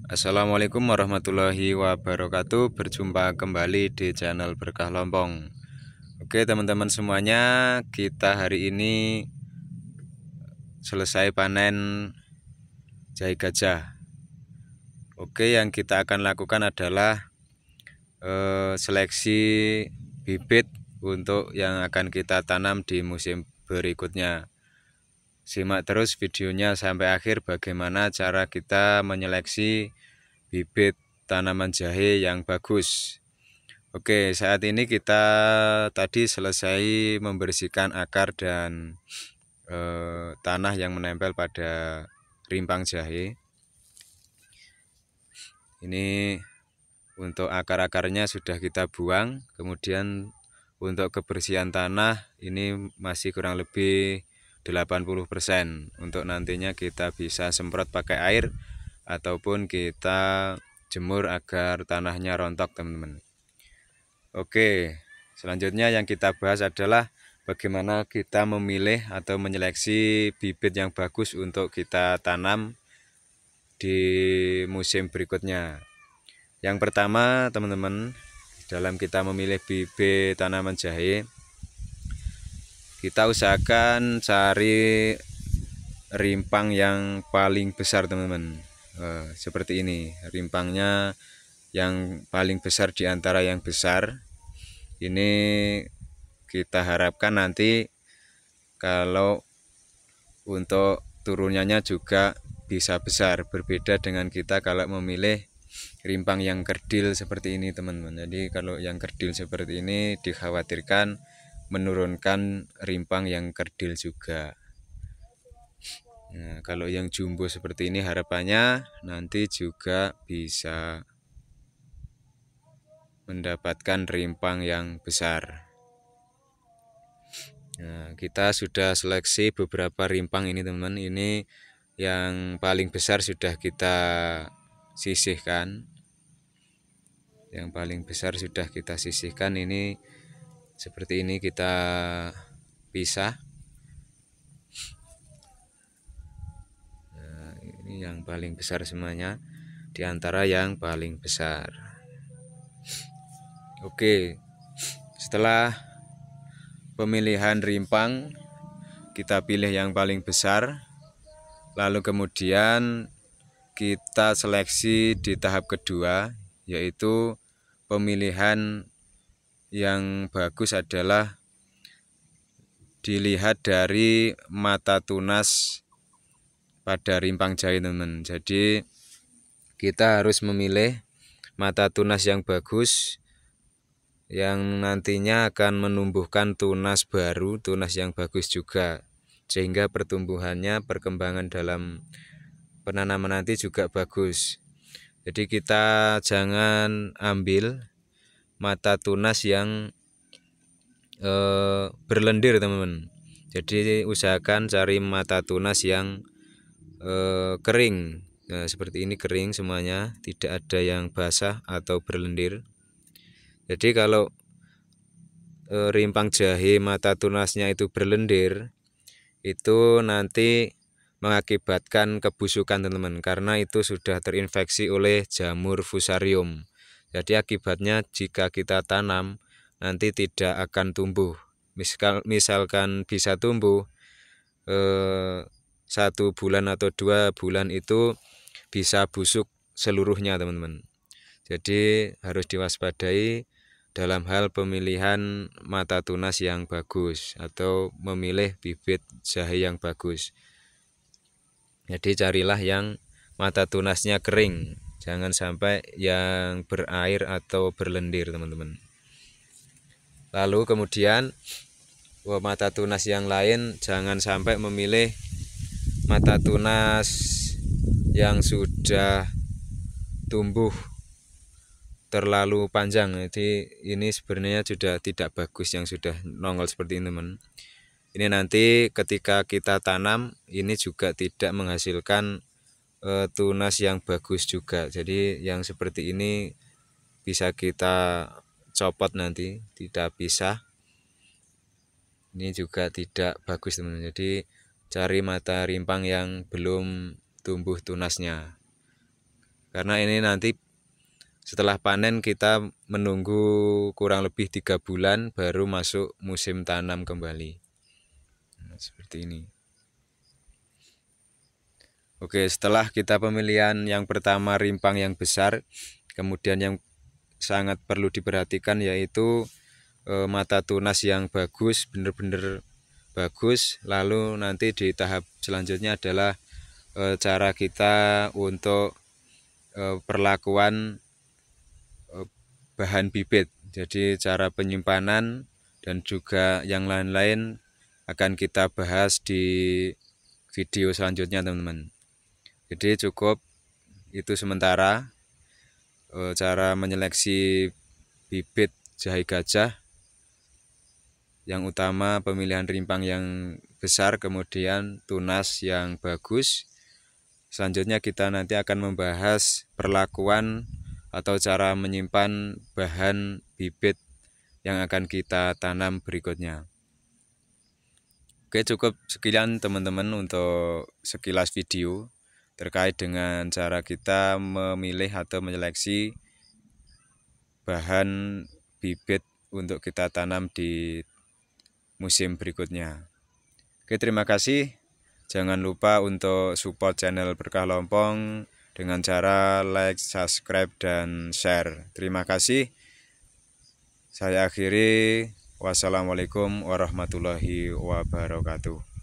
Assalamualaikum warahmatullahi wabarakatuh. Berjumpa kembali di channel Berkah Lompong. Oke teman-teman semuanya, kita hari ini selesai panen jahe gajah. Oke, yang kita akan lakukan adalah seleksi bibit untuk yang akan kita tanam di musim berikutnya. Simak terus videonya sampai akhir bagaimana cara kita menyeleksi bibit tanaman jahe yang bagus. Oke, saat ini kita tadi selesai membersihkan akar dan tanah yang menempel pada rimpang jahe. Ini untuk akar-akarnya sudah kita buang. Kemudian untuk kebersihan tanah ini masih kurang lebih 80%. Untuk nantinya kita bisa semprot pakai air ataupun kita jemur agar tanahnya rontok, teman-teman. Oke, selanjutnya yang kita bahas adalah bagaimana kita memilih atau menyeleksi bibit yang bagus untuk kita tanam di musim berikutnya. Yang pertama, teman-teman, dalam kita memilih bibit tanaman jahe, kita usahakan cari rimpang yang paling besar, teman-teman. Seperti ini, rimpangnya yang paling besar di antara yang besar. Ini kita harapkan nanti kalau untuk turunannya juga bisa besar, berbeda dengan kita kalau memilih rimpang yang kerdil seperti ini, teman-teman. Jadi kalau yang kerdil seperti ini dikhawatirkan menurunkan rimpang yang kerdil juga. Nah, kalau yang jumbo seperti ini harapannya nanti juga bisa mendapatkan rimpang yang besar. Nah, kita sudah seleksi beberapa rimpang ini, teman-teman. Ini yang paling besar sudah kita sisihkan. Yang paling besar sudah kita sisihkan. Ini seperti ini kita pisah. Nah, ini yang paling besar semuanya di antara yang paling besar. Oke, setelah pemilihan rimpang, kita pilih yang paling besar, lalu kemudian kita seleksi di tahap kedua, yaitu pemilihan yang bagus adalah dilihat dari mata tunas pada rimpang jahe, teman-teman. Jadi kita harus memilih mata tunas yang bagus, yang nantinya akan menumbuhkan tunas baru, tunas yang bagus juga, sehingga pertumbuhannya, perkembangan dalam penanaman nanti juga bagus. Jadi kita jangan ambil mata tunas yang berlendir, teman-teman. Jadi usahakan cari mata tunas yang kering. Nah, seperti ini kering semuanya, tidak ada yang basah atau berlendir. Jadi kalau rimpang jahe mata tunasnya itu berlendir, itu nanti mengakibatkan kebusukan, teman-teman, karena itu sudah terinfeksi oleh jamur fusarium. Jadi akibatnya jika kita tanam nanti tidak akan tumbuh. Misalkan bisa tumbuh 1 bulan atau 2 bulan itu bisa busuk seluruhnya, teman-teman. Jadi harus diwaspadai dalam hal pemilihan mata tunas yang bagus atau memilih bibit jahe yang bagus. Jadi carilah yang mata tunasnya kering, jangan sampai yang berair atau berlendir, teman-teman. Lalu kemudian mata tunas yang lain, jangan sampai memilih mata tunas yang sudah tumbuh terlalu panjang. Jadi ini sebenarnya sudah tidak bagus yang sudah nongol seperti ini, teman. Ini nanti ketika kita tanam ini juga tidak menghasilkan tunas yang bagus juga. Jadi yang seperti ini bisa kita copot nanti, tidak pisah. Ini juga tidak bagus, teman-teman. Jadi cari mata rimpang yang belum tumbuh tunasnya. karena ini nanti setelah panen kita menunggu kurang lebih 3 bulan baru masuk musim tanam kembali. Nah, seperti ini. Oke, setelah kita pemilihan yang pertama rimpang yang besar, kemudian yang sangat perlu diperhatikan yaitu mata tunas yang bagus, benar-benar bagus. Lalu nanti di tahap selanjutnya adalah cara kita untuk perlakuan bahan bibit. Jadi cara penyimpanan dan juga yang lain-lain akan kita bahas di video selanjutnya, teman-teman. Jadi cukup itu sementara cara menyeleksi bibit jahe gajah. Yang utama pemilihan rimpang yang besar, kemudian tunas yang bagus. Selanjutnya kita nanti akan membahas perlakuan atau cara menyimpan bahan bibit yang akan kita tanam berikutnya. Oke, cukup sekian teman-teman untuk sekilas video terkait dengan cara kita memilih atau menyeleksi bahan bibit untuk kita tanam di musim berikutnya. Oke, terima kasih. Jangan lupa untuk support channel Berkah Lompong dengan cara like, subscribe, dan share. Terima kasih. Saya akhiri. Wassalamualaikum warahmatullahi wabarakatuh.